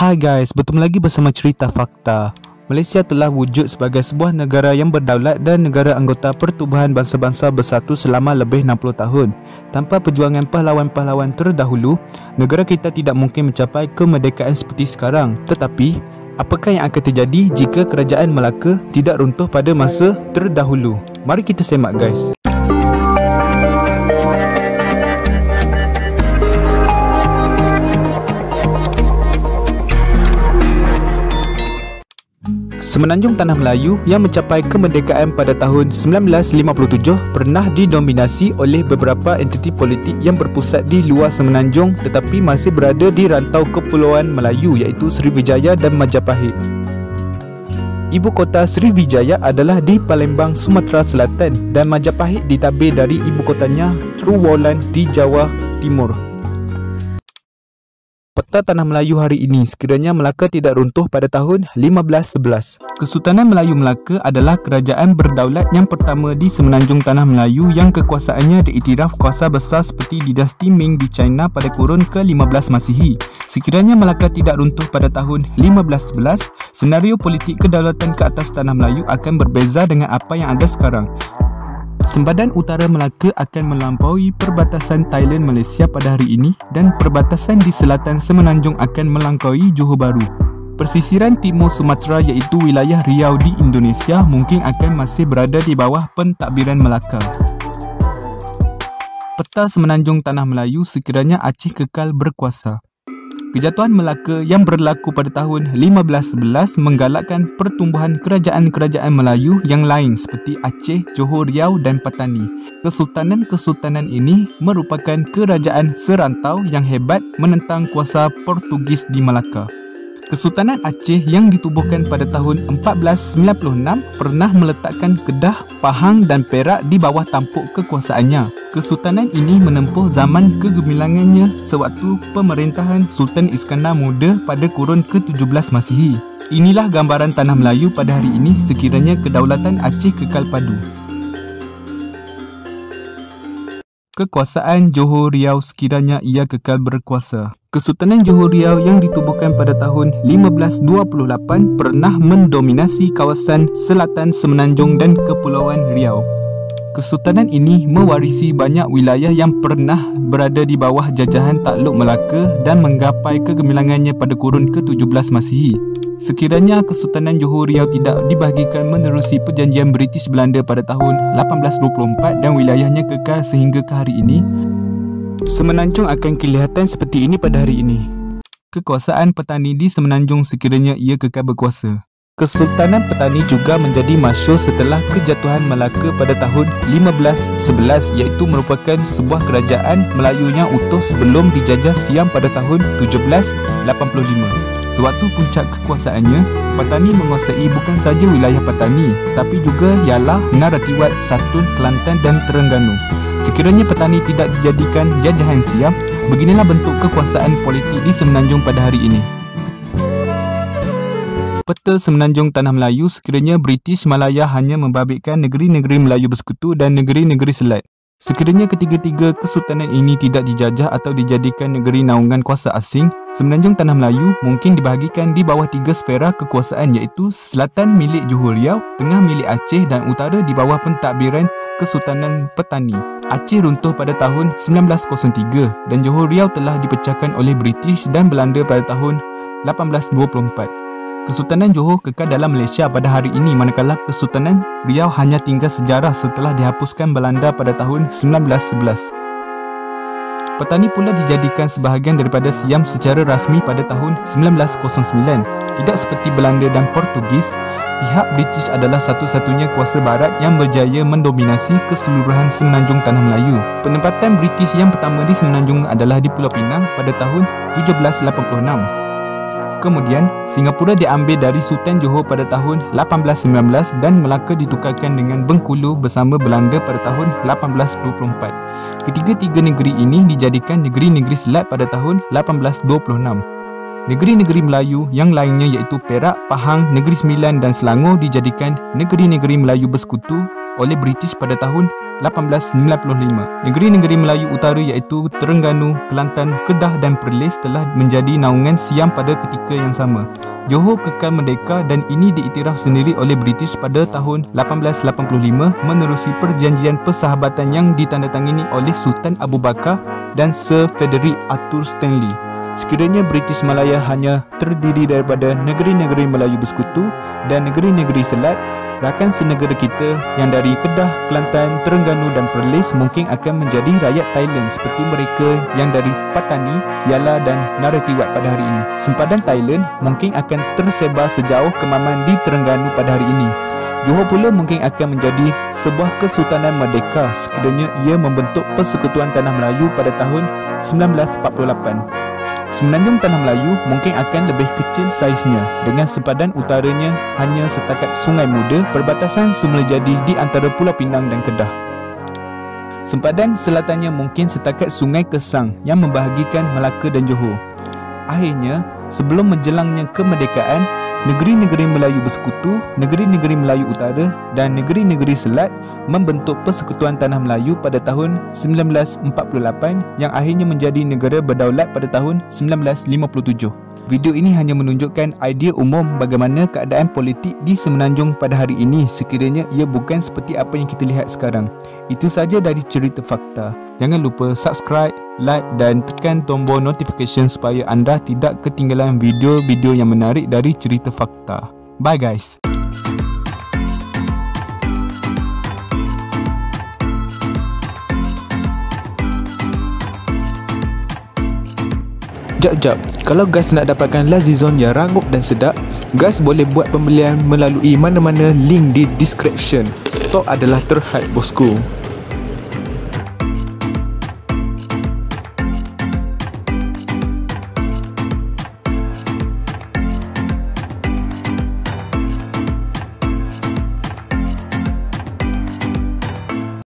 Hai guys, bertemu lagi bersama Cerita Fakta. Malaysia telah wujud sebagai sebuah negara yang berdaulat dan negara anggota Pertubuhan Bangsa-Bangsa Bersatu selama lebih 60 tahun. Tanpa perjuangan pahlawan-pahlawan terdahulu, negara kita tidak mungkin mencapai kemerdekaan seperti sekarang. Tetapi, apakah yang akan terjadi jika kerajaan Melaka tidak runtuh pada masa terdahulu? Mari kita semak guys. Semenanjung Tanah Melayu yang mencapai kemerdekaan pada tahun 1957 pernah didominasi oleh beberapa entiti politik yang berpusat di luar semenanjung tetapi masih berada di rantau Kepulauan Melayu iaitu Srivijaya dan Majapahit. Ibu kota Srivijaya adalah di Palembang, Sumatera Selatan dan Majapahit ditabir dari ibu kotanya Truwollan di Jawa Timur. Peta Tanah Melayu hari ini, sekiranya Melaka tidak runtuh pada tahun 1511. Kesultanan Melayu Melaka adalah kerajaan berdaulat yang pertama di semenanjung Tanah Melayu yang kekuasaannya diiktiraf kuasa besar seperti dinasti Ming di China pada kurun ke-15 Masihi. Sekiranya Melaka tidak runtuh pada tahun 1511, senario politik kedaulatan ke atas Tanah Melayu akan berbeza dengan apa yang ada sekarang. Sempadan utara Melaka akan melampaui perbatasan Thailand Malaysia pada hari ini dan perbatasan di selatan semenanjung akan melangkaui Johor Bahru. Persisiran timur Sumatera iaitu wilayah Riau di Indonesia mungkin akan masih berada di bawah pentadbiran Melaka. Peta semenanjung Tanah Melayu sekiranya Aceh kekal berkuasa. Kejatuhan Melaka yang berlaku pada tahun 1511 menggalakkan pertumbuhan kerajaan-kerajaan Melayu yang lain seperti Aceh, Johor, Riau dan Patani. Kesultanan-kesultanan ini merupakan kerajaan serantau yang hebat menentang kuasa Portugis di Melaka. Kesultanan Aceh yang ditubuhkan pada tahun 1496 pernah meletakkan Kedah, Pahang dan Perak di bawah tampuk kekuasaannya. Kesultanan ini menempuh zaman kegemilangannya sewaktu pemerintahan Sultan Iskandar Muda pada kurun ke-17 Masihi. Inilah gambaran Tanah Melayu pada hari ini sekiranya kedaulatan Aceh kekal padu. Kekuasaan Johor Riau sekiranya ia kekal berkuasa. Kesultanan Johor Riau yang ditubuhkan pada tahun 1528 pernah mendominasi kawasan selatan semenanjung dan Kepulauan Riau. Kesultanan ini mewarisi banyak wilayah yang pernah berada di bawah jajahan takluk Melaka dan menggapai kegemilangannya pada kurun ke-17 Masihi. Sekiranya Kesultanan Johor Riau tidak dibahagikan menerusi perjanjian British Belanda pada tahun 1824 dan wilayahnya kekal sehingga ke hari ini, semenanjung akan kelihatan seperti ini pada hari ini. Kekuasaan petani di semenanjung sekiranya ia kekal berkuasa. Kesultanan Petani juga menjadi masyhur setelah kejatuhan Melaka pada tahun 1511 iaitu merupakan sebuah kerajaan Melayu yang utuh sebelum dijajah Siam pada tahun 1785. Sewaktu puncak kekuasaannya, Patani menguasai bukan saja wilayah Patani tetapi juga ialah Naratiwat, Satun, Kelantan dan Terengganu. Sekiranya Patani tidak dijadikan jajahan Siam, beginilah bentuk kekuasaan politik di semenanjung pada hari ini. Peta semenanjung Tanah Melayu sekiranya British Malaya hanya membabitkan negeri-negeri Melayu Bersekutu dan negeri-negeri Selat. Sekiranya ketiga-tiga kesultanan ini tidak dijajah atau dijadikan negeri naungan kuasa asing, semenanjung Tanah Melayu mungkin dibahagikan di bawah tiga sfera kekuasaan iaitu selatan milik Johor Riau, tengah milik Aceh dan utara di bawah pentadbiran Kesultanan Petani. Aceh runtuh pada tahun 1903 dan Johor Riau telah dipecahkan oleh British dan Belanda pada tahun 1824. Kesultanan Johor kekal dalam Malaysia pada hari ini manakala Kesultanan Riau hanya tinggal sejarah setelah dihapuskan Belanda pada tahun 1911. Petani pula dijadikan sebahagian daripada Siam secara rasmi pada tahun 1909. Tidak seperti Belanda dan Portugis, pihak British adalah satu-satunya kuasa barat yang berjaya mendominasi keseluruhan semenanjung Tanah Melayu. Penempatan British yang pertama di semenanjung adalah di Pulau Pinang pada tahun 1786. Kemudian, Singapura diambil dari Sultan Johor pada tahun 1819 dan Melaka ditukarkan dengan Bengkulu bersama Belanda pada tahun 1824. Ketiga-tiga negeri ini dijadikan negeri-negeri Selat pada tahun 1826. Negeri-negeri Melayu yang lainnya iaitu Perak, Pahang, Negeri Sembilan dan Selangor dijadikan negeri-negeri Melayu Bersekutu oleh British pada tahun 1895. Negeri-negeri Melayu Utara iaitu Terengganu, Kelantan, Kedah dan Perlis telah menjadi naungan Siam pada ketika yang sama. Johor kekal merdeka dan ini diiktiraf sendiri oleh British pada tahun 1885 menerusi perjanjian persahabatan yang ditandatangani oleh Sultan Abu Bakar dan Sir Frederick Arthur Stanley. Sekiranya British Malaya hanya terdiri daripada negeri-negeri Melayu Bersekutu dan negeri-negeri Selat, rakan senegara kita yang dari Kedah, Kelantan, Terengganu dan Perlis mungkin akan menjadi rakyat Thailand seperti mereka yang dari Patani, Yala dan Narathiwat pada hari ini. Sempadan Thailand mungkin akan tersebar sejauh Kemaman di Terengganu pada hari ini. Johor pula mungkin akan menjadi sebuah kesultanan merdeka sekiranya ia membentuk Persekutuan Tanah Melayu pada tahun 1948. Semenanjung Tanah Melayu mungkin akan lebih kecil saiznya dengan sempadan utaranya hanya setakat Sungai Muda, perbatasan semula jadi di antara Pulau Pinang dan Kedah. Sempadan selatannya mungkin setakat Sungai Kesang yang membahagikan Melaka dan Johor. Akhirnya, sebelum menjelangnya kemerdekaan, negeri-negeri Melayu Bersekutu, negeri-negeri Melayu Utara dan negeri-negeri Selat membentuk Persekutuan Tanah Melayu pada tahun 1948 yang akhirnya menjadi negara berdaulat pada tahun 1957. Video ini hanya menunjukkan idea umum bagaimana keadaan politik di Semenanjung pada hari ini sekiranya ia bukan seperti apa yang kita lihat sekarang. Itu saja dari cerita fakta. Jangan lupa subscribe, like dan tekan tombol notification supaya anda tidak ketinggalan video-video yang menarik dari cerita fakta. Bye guys. Jap, kalau guys nak dapatkan Lazizone yang rangup dan sedap, guys boleh buat pembelian melalui mana-mana link di description. Stok adalah terhad bosku.